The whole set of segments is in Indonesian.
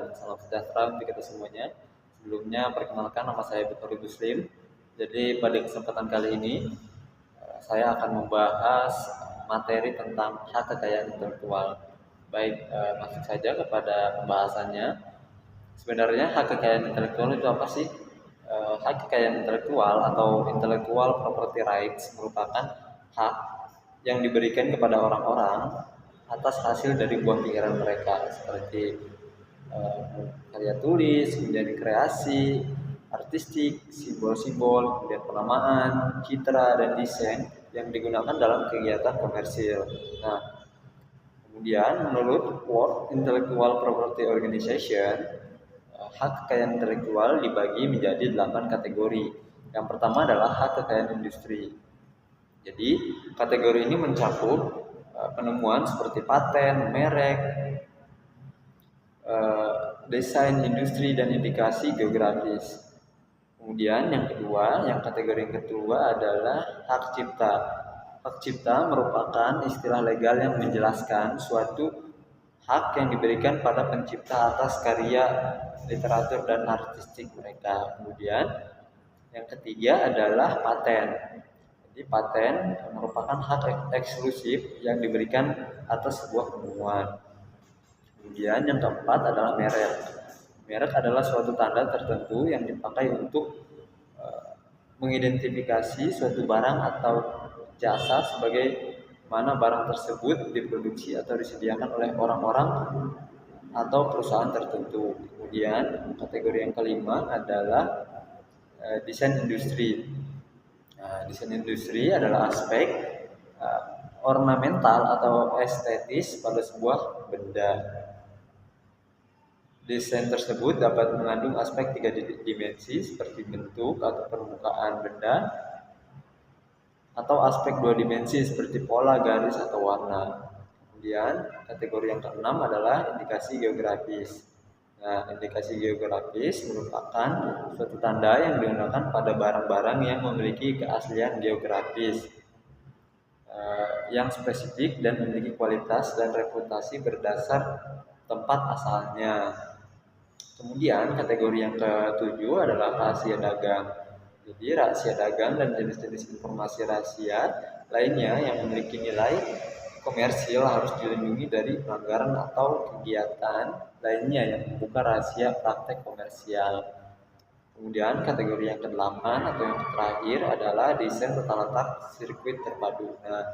dan salam sejahtera untuk kita semuanya. Sebelumnya perkenalkan, nama saya Bukhari Muslim. Jadi pada kesempatan kali ini saya akan membahas materi tentang hak kekayaan intelektual. Baik, langsung saja kepada pembahasannya. Sebenarnya hak kekayaan intelektual itu apa sih? Hak kekayaan intelektual atau intellectual property rights merupakan hak yang diberikan kepada orang-orang atas hasil dari buah pikiran mereka, seperti karya tulis, kemudian kreasi, artistik, simbol-simbol, kemudian penamaan, citra, dan desain yang digunakan dalam kegiatan komersil. Nah, kemudian menurut World Intellectual Property Organization, hak kekayaan intelektual dibagi menjadi 8 kategori. Yang pertama adalah hak kekayaan industri. Jadi, kategori ini mencakup penemuan seperti paten, merek, desain industri, dan indikasi geografis. Kemudian yang kategori yang kedua adalah hak cipta. Hak cipta merupakan istilah legal yang menjelaskan suatu hak yang diberikan pada pencipta atas karya literatur dan artistik mereka. Kemudian yang ketiga adalah paten. Jadi paten merupakan hak eksklusif yang diberikan atas sebuah penemuan. Kemudian yang keempat adalah merek. Merek adalah suatu tanda tertentu yang dipakai untuk mengidentifikasi suatu barang atau jasa sebagai mana barang tersebut diproduksi atau disediakan oleh orang-orang atau perusahaan tertentu. Kemudian kategori yang kelima adalah desain industri. Desain industri adalah aspek ornamental atau estetis pada sebuah benda. Desain tersebut dapat mengandung aspek 3 dimensi seperti bentuk atau permukaan benda, atau aspek 2 dimensi seperti pola, garis, atau warna. Kemudian kategori yang keenam adalah indikasi geografis. Nah, indikasi geografis merupakan suatu tanda yang digunakan pada barang-barang yang memiliki keaslian geografis yang spesifik dan memiliki kualitas dan reputasi berdasar tempat asalnya. Kemudian kategori yang ketujuh adalah rahasia dagang. Jadi rahasia dagang dan jenis-jenis informasi rahasia lainnya yang memiliki nilai komersil harus dilindungi dari pelanggaran atau kegiatan lainnya yang membuka rahasia praktek komersial. Kemudian kategori yang ke-8 atau yang terakhir adalah desain tata letak sirkuit terpadu. Nah,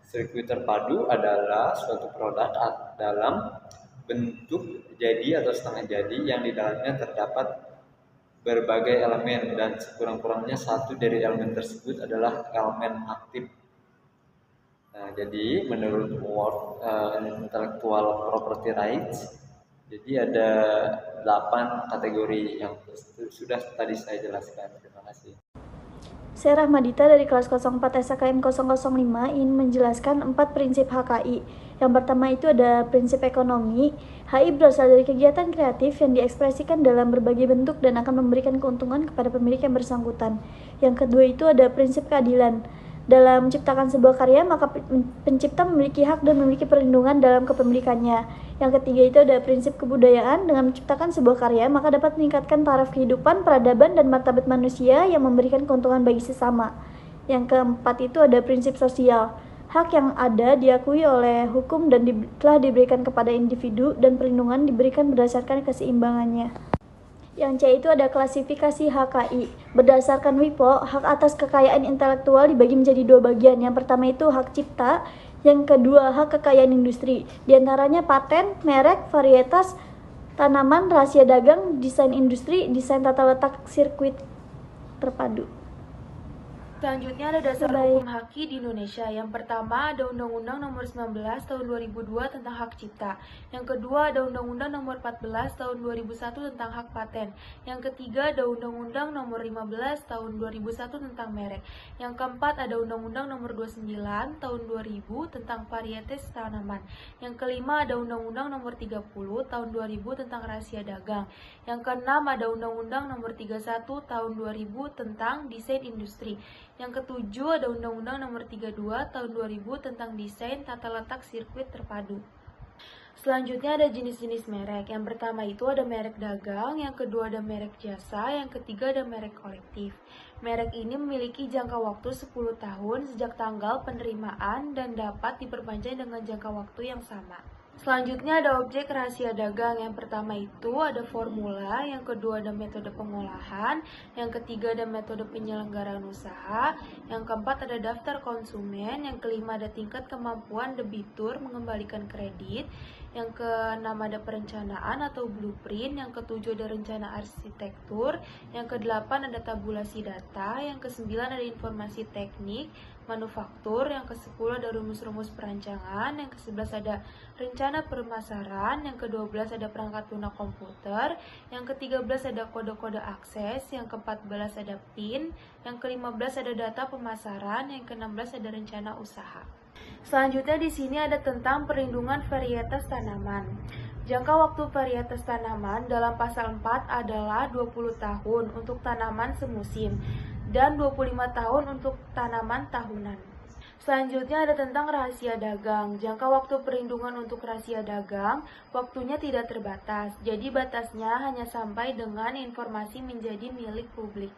sirkuit terpadu adalah suatu produk dalam bentuk jadi atau setengah jadi yang di dalamnya terdapat berbagai elemen dan sekurang-kurangnya satu dari elemen tersebut adalah elemen aktif. Nah, jadi menurut World Intellectual Property Rights, jadi ada 8 kategori yang sudah tadi saya jelaskan. Terima kasih. Saya Rahmadita dari kelas 04 SKM 005 ingin menjelaskan 4 prinsip HKI. Yang pertama itu ada prinsip ekonomi. HI berasal dari kegiatan kreatif yang diekspresikan dalam berbagai bentuk dan akan memberikan keuntungan kepada pemilik yang bersangkutan. Yang kedua itu ada prinsip keadilan. Dalam menciptakan sebuah karya, maka pencipta memiliki hak dan memiliki perlindungan dalam kepemilikannya. Yang ketiga itu ada prinsip kebudayaan. Dengan menciptakan sebuah karya, maka dapat meningkatkan taraf kehidupan, peradaban, dan martabat manusia yang memberikan keuntungan bagi sesama. Yang keempat itu ada prinsip sosial. Hak yang ada diakui oleh hukum dan telah diberikan kepada individu, dan perlindungan diberikan berdasarkan keseimbangannya. Yang C itu ada klasifikasi HKI. Berdasarkan WIPO, hak atas kekayaan intelektual dibagi menjadi 2 bagian. Yang pertama itu hak cipta, yang kedua hak kekayaan industri. Di antaranya paten, merek, varietas, tanaman, rahasia dagang, desain industri, desain tata letak sirkuit terpadu. Selanjutnya ada dasar hukum HAKI di Indonesia. Yang pertama ada Undang-Undang Nomor 19 Tahun 2002 tentang Hak Cipta. Yang kedua ada Undang-Undang Nomor 14 Tahun 2001 tentang Hak Paten. Yang ketiga ada Undang-Undang Nomor 15 Tahun 2001 tentang Merek. Yang keempat ada Undang-Undang Nomor 29 Tahun 2000 tentang Varietas Tanaman. Yang kelima ada Undang-Undang Nomor 30 Tahun 2000 tentang Rahasia Dagang. Yang keenam ada Undang-Undang Nomor 31 Tahun 2000 tentang Desain Industri. Yang ketujuh ada Undang-Undang Nomor 32 Tahun 2000 tentang Desain Tata Letak Sirkuit Terpadu. Selanjutnya ada jenis-jenis merek. Yang pertama itu ada merek dagang, yang kedua ada merek jasa, yang ketiga ada merek kolektif. Merek ini memiliki jangka waktu 10 tahun sejak tanggal penerimaan dan dapat diperpanjang dengan jangka waktu yang sama. Selanjutnya ada objek rahasia dagang. Yang pertama itu ada formula, yang kedua ada metode pengolahan, yang ketiga ada metode penyelenggaraan usaha, yang keempat ada daftar konsumen, yang kelima ada tingkat kemampuan debitur mengembalikan kredit, yang keenam ada perencanaan atau blueprint, yang ketujuh ada rencana arsitektur, yang kedelapan ada tabulasi data, yang kesembilan ada informasi teknik, manufaktur, yang ke-10 ada rumus-rumus perancangan, yang ke-11 ada rencana pemasaran, yang ke-12 ada perangkat lunak komputer, yang ke-13 ada kode-kode akses, yang ke-14 ada PIN, yang ke-15 ada data pemasaran, yang ke-16 ada rencana usaha. Selanjutnya di sini ada tentang perlindungan varietas tanaman. Jangka waktu varietas tanaman dalam pasal 4 adalah 20 tahun untuk tanaman semusim dan 25 tahun untuk tanaman tahunan. Selanjutnya ada tentang rahasia dagang. Jangka waktu perlindungan untuk rahasia dagang, waktunya tidak terbatas. Jadi batasnya hanya sampai dengan informasi menjadi milik publik.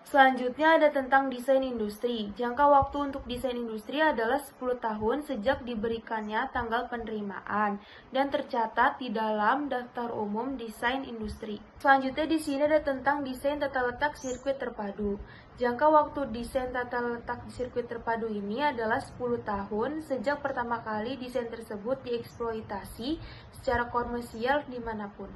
Selanjutnya ada tentang desain industri. Jangka waktu untuk desain industri adalah 10 tahun sejak diberikannya tanggal penerimaan dan tercatat di dalam daftar umum desain industri. Selanjutnya di sini ada tentang desain tata letak sirkuit terpadu. Jangka waktu desain tata letak sirkuit terpadu ini adalah 10 tahun sejak pertama kali desain tersebut dieksploitasi secara komersial dimanapun.